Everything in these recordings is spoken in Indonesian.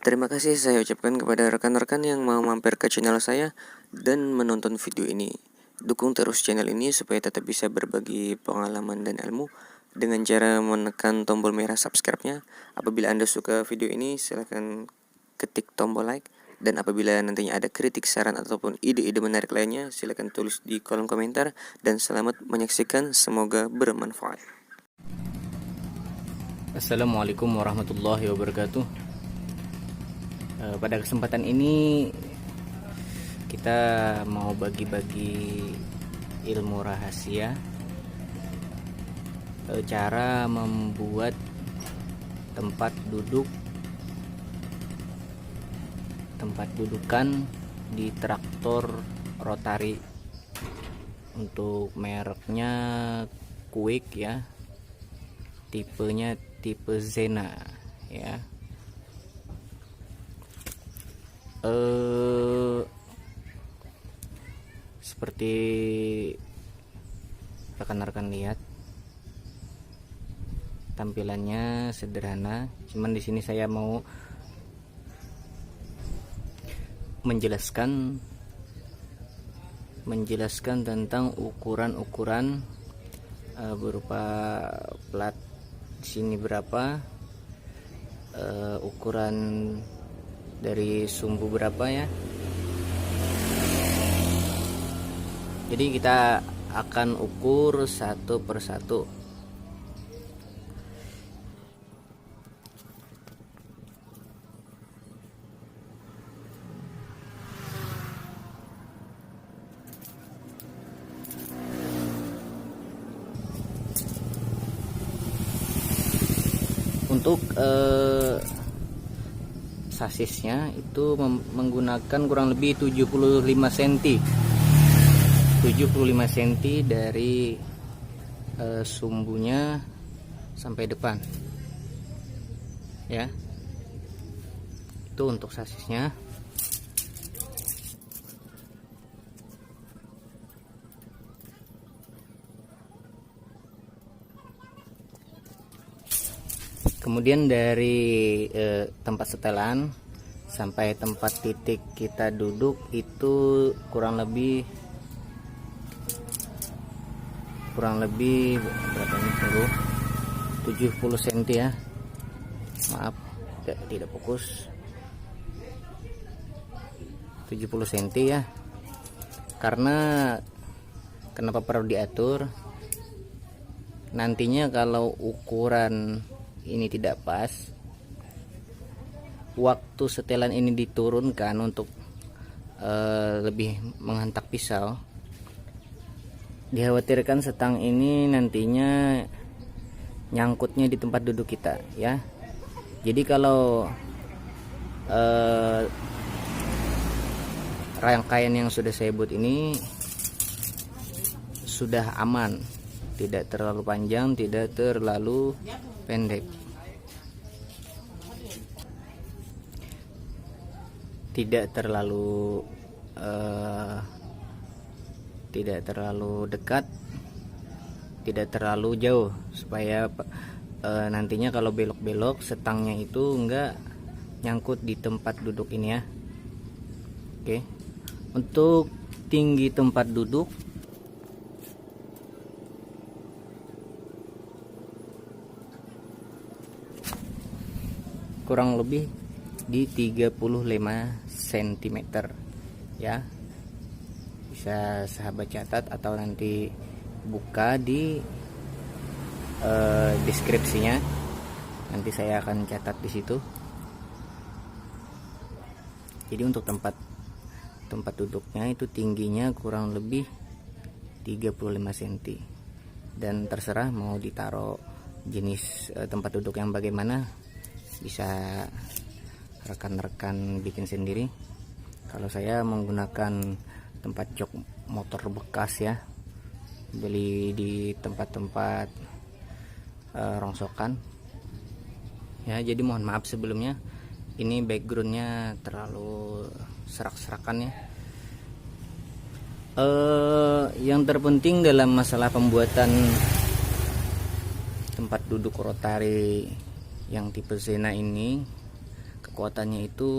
Terima kasih saya ucapkan kepada rekan-rekan yang mau mampir ke channel saya dan menonton video ini. Dukung terus channel ini supaya tetap bisa berbagi pengalaman dan ilmu dengan cara menekan tombol merah subscribe-nya. Apabila Anda suka video ini, silahkan ketik tombol like. Dan apabila nantinya ada kritik, saran, ataupun ide-ide menarik lainnya, silahkan tulis di kolom komentar. Dan selamat menyaksikan, semoga bermanfaat. Assalamualaikum warahmatullahi wabarakatuh. Pada kesempatan ini kita mau bagi-bagi ilmu rahasia cara membuat tempat dudukan di traktor rotari. Untuk mereknya Quick ya, tipenya tipe Zena ya. Seperti rekan-rekan lihat, tampilannya sederhana, cuman di sini saya mau menjelaskan tentang ukuran-ukuran berupa plat sini berapa, ukuran dari sumbu berapa ya. Jadi kita akan ukur satu persatu. Untuk sasisnya itu menggunakan kurang lebih 75 cm dari sumbunya sampai depan ya. Itu untuk sasisnya. Kemudian dari tempat setelan sampai tempat titik kita duduk itu kurang lebih berapa ini, 70 cm ya. Maaf tidak fokus. 70 cm ya. Karena kenapa perlu diatur? Nantinya kalau ukuran ini tidak pas, waktu setelan ini diturunkan untuk lebih menghentak pisau, dikhawatirkan setang ini nantinya nyangkutnya di tempat duduk kita ya. Jadi kalau rangkaian yang sudah saya buat ini sudah aman, tidak terlalu panjang, tidak terlalu pendek, tidak terlalu dekat, tidak terlalu jauh, supaya nantinya kalau belok-belok setangnya itu enggak nyangkut di tempat duduk ini ya. Oke, untuk tinggi tempat duduk kurang lebih di 35 cm ya. Bisa sahabat catat atau nanti buka di deskripsinya, nanti saya akan catat di situ. Jadi untuk tempat duduknya itu tingginya kurang lebih 35 cm, dan terserah mau ditaruh jenis tempat duduk yang bagaimana, bisa rekan-rekan bikin sendiri. Kalau saya menggunakan tempat jok motor bekas ya, beli di tempat-tempat rongsokan ya. Jadi mohon maaf sebelumnya, ini backgroundnya terlalu serak-serakan ya. Yang terpenting dalam masalah pembuatan tempat duduk rotari yang tipe Zena ini, kekuatannya itu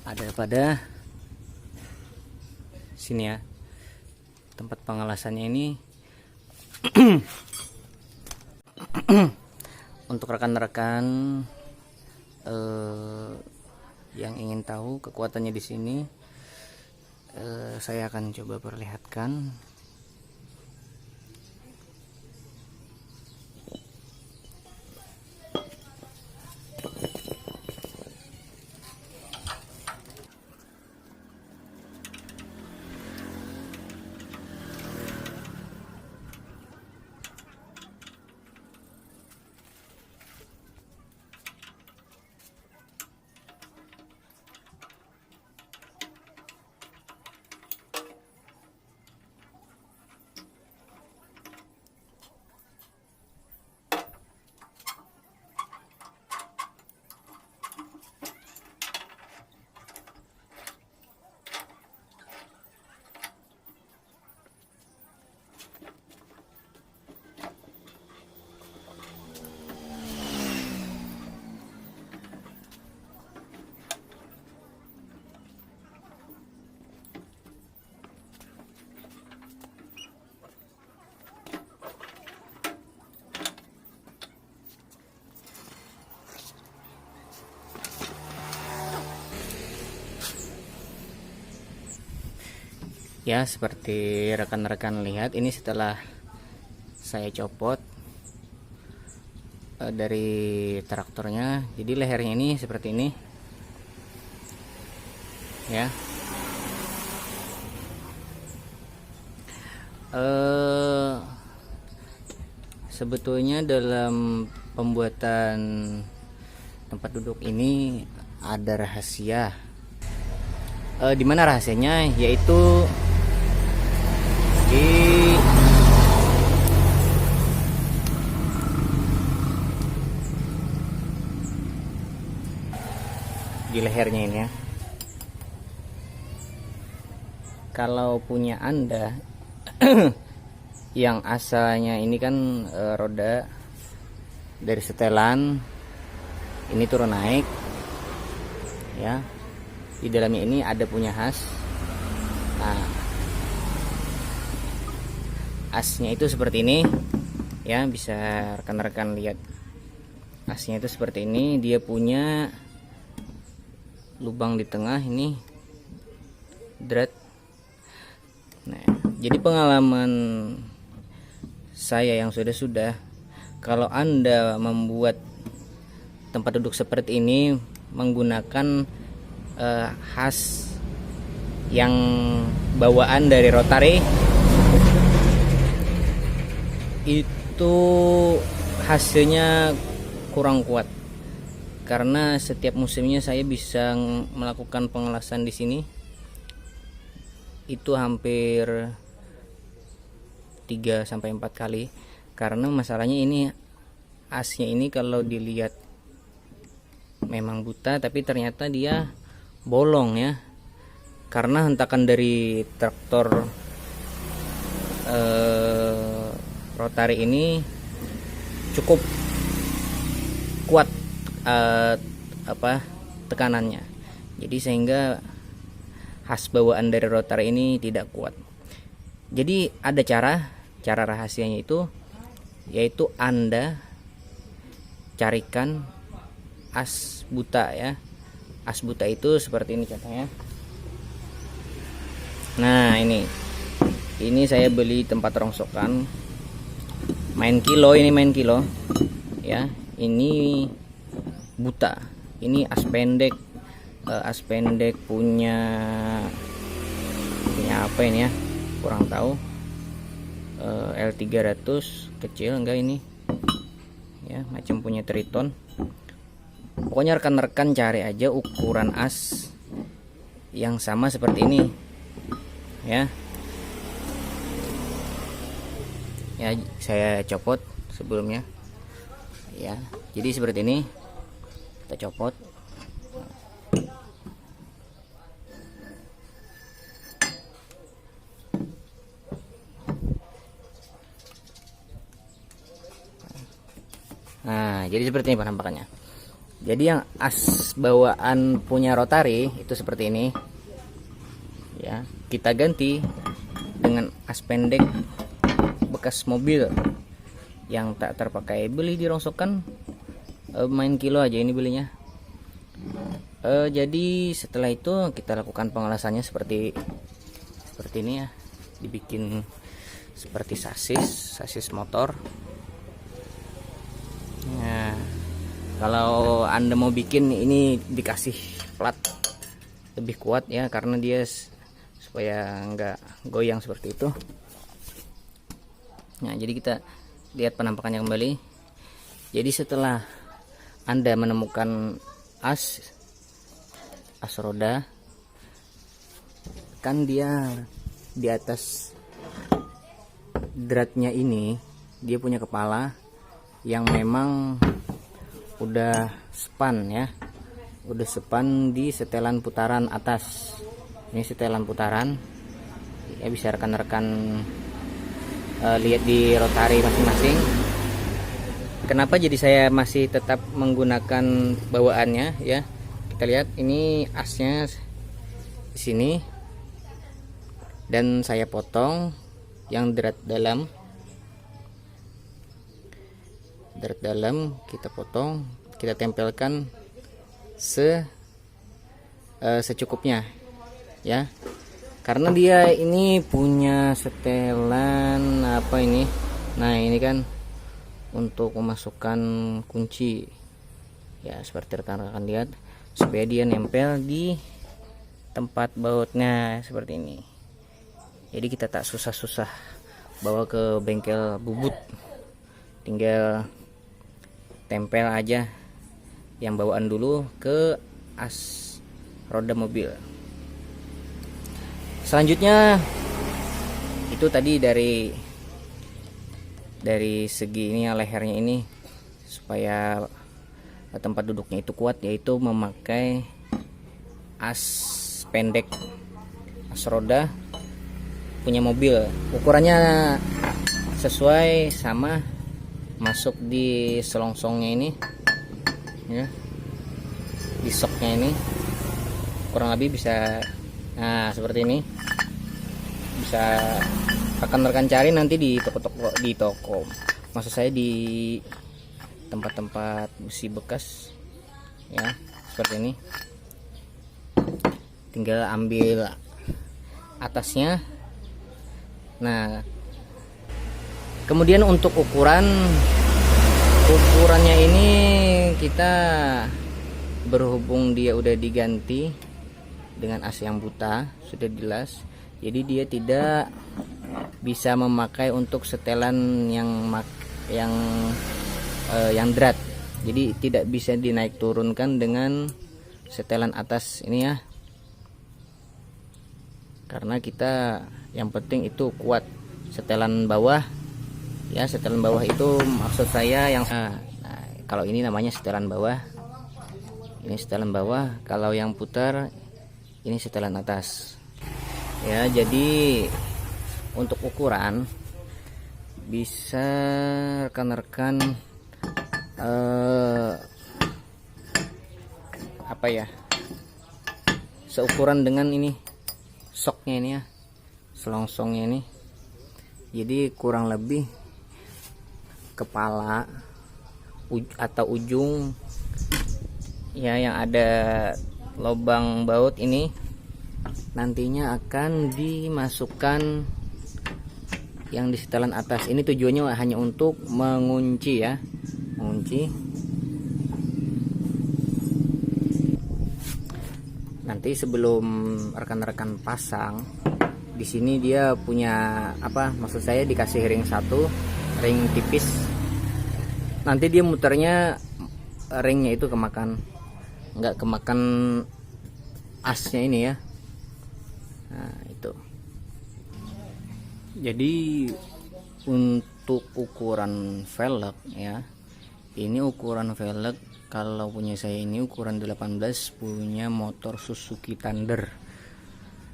ada pada sini ya, tempat pengelasannya ini. Untuk rekan-rekan yang ingin tahu kekuatannya di sini, saya akan coba perlihatkan. Ya, seperti rekan-rekan lihat, ini setelah saya copot dari traktornya, jadi lehernya ini seperti ini ya. Sebetulnya dalam pembuatan tempat duduk ini ada rahasia, dimana rahasianya yaitu di lehernya ini ya. Kalau punya Anda yang asalnya ini kan roda dari setelan ini turun naik ya, di dalamnya ini ada punya as. Nah, asnya itu seperti ini ya, bisa rekan-rekan lihat. Asnya itu seperti ini, dia punya lubang di tengah ini, drat. Nah, jadi pengalaman saya yang sudah kalau Anda membuat tempat duduk seperti ini menggunakan as yang bawaan dari Rotary, itu hasilnya kurang kuat, karena setiap musimnya saya bisa melakukan pengelasan di sini itu hampir 3-4 kali. Karena masalahnya ini asnya ini kalau dilihat memang buta, tapi ternyata dia bolong ya, karena hentakan dari traktor Rotary ini cukup kuat tekanannya, jadi sehingga khas bawaan dari Rotary ini tidak kuat. Jadi ada cara rahasianya itu, yaitu Anda carikan as buta ya. As buta itu seperti ini contohnya. Nah, ini saya beli tempat rongsokan, main kilo ya. Ini buta, ini as pendek punya apa ini ya, kurang tahu. L300 kecil enggak ini ya, macam punya Triton. Pokoknya rekan-rekan cari aja ukuran as yang sama seperti ini ya. Ya, saya copot sebelumnya ya, jadi seperti ini kita copot. Nah, jadi seperti ini penampakannya. Jadi yang as bawaan punya rotari itu seperti ini ya, kita ganti dengan as pendek bekas mobil yang tak terpakai, beli di rongsokan, main kilo aja ini belinya. Jadi setelah itu kita lakukan pengelasannya seperti ini ya, dibikin seperti sasis motor. Nah, kalau Anda mau bikin ini dikasih plat lebih kuat ya, karena dia supaya nggak goyang seperti itu. Nah, jadi kita lihat penampakannya kembali. Jadi setelah Anda menemukan as roda, kan dia di atas dratnya ini dia punya kepala yang memang udah span ya, udah span di setelan putaran atas. Ini setelan putaran ya, bisa rekan-rekan lihat di rotari masing-masing. Kenapa jadi saya masih tetap menggunakan bawaannya ya? Kita lihat ini asnya di sini, dan saya potong yang drat dalam, kita potong, kita tempelkan secukupnya ya, karena dia ini punya setelan apa ini. Nah, ini kan untuk memasukkan kunci ya, seperti rekan-rekan lihat, supaya dia nempel di tempat bautnya seperti ini. Jadi kita tak susah-susah bawa ke bengkel bubut, tinggal tempel aja yang bawaan dulu ke as roda mobil. Selanjutnya itu tadi dari segi ini ya, lehernya ini supaya tempat duduknya itu kuat, yaitu memakai as pendek, as roda punya mobil. Ukurannya sesuai sama masuk di selongsongnya ini ya, di soknya ini kurang lebih bisa, nah seperti ini. Bisa rekan-rekan cari nanti di toko, maksud saya di tempat-tempat besi bekas ya, seperti ini. Tinggal ambil atasnya. Nah, kemudian untuk ukurannya ini kita, berhubung dia udah diganti dengan as yang buta, sudah dilas, jadi dia tidak bisa memakai untuk setelan yang drat. Jadi tidak bisa dinaik turunkan dengan setelan atas ini ya, karena kita yang penting itu kuat setelan bawah ya. Setelan bawah itu maksud saya yang kalau ini namanya setelan bawah, ini setelan bawah. Kalau yang putar ini setelan atas ya. Jadi untuk ukuran bisa rekan-rekan apa ya, seukuran dengan ini soknya ini ya, selongsongnya ini. Jadi kurang lebih kepala atau ujung ya yang ada lubang baut ini nantinya akan dimasukkan yang di setelan atas. Ini tujuannya hanya untuk mengunci ya, mengunci. Nanti sebelum rekan-rekan pasang, di sini dia punya apa? Maksud saya dikasih ring satu, ring tipis. Nanti dia muternya ringnya itu nggak kemakan asnya ini ya. Nah itu. Jadi untuk ukuran velg ya, ini ukuran velg kalau punya saya ini ukuran 18, punya motor Suzuki Thunder.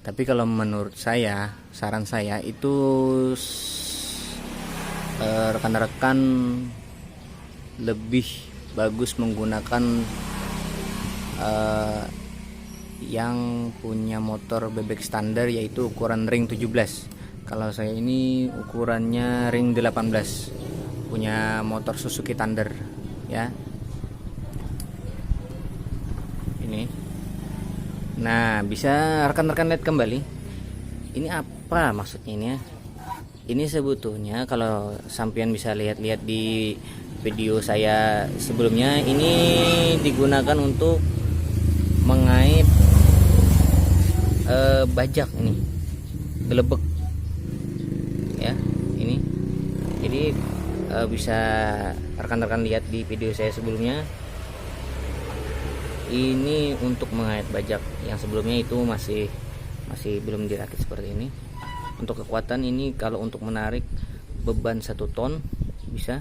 Tapi kalau menurut saya, saran saya itu rekan-rekan lebih bagus menggunakan yang punya motor bebek standar, yaitu ukuran ring 17. Kalau saya ini ukurannya ring 18, punya motor Suzuki Thunder ya. Ini. Nah, bisa rekan-rekan lihat kembali. Ini apa maksudnya ini ya? Ini sebetulnya kalau sampean bisa lihat-lihat di video saya sebelumnya, ini digunakan untuk mengait bajak ini, gelebek ya. Ini jadi bisa rekan-rekan lihat di video saya sebelumnya. Ini untuk mengait bajak, yang sebelumnya itu masih belum dirakit seperti ini. Untuk kekuatan ini, kalau untuk menarik beban 1 ton bisa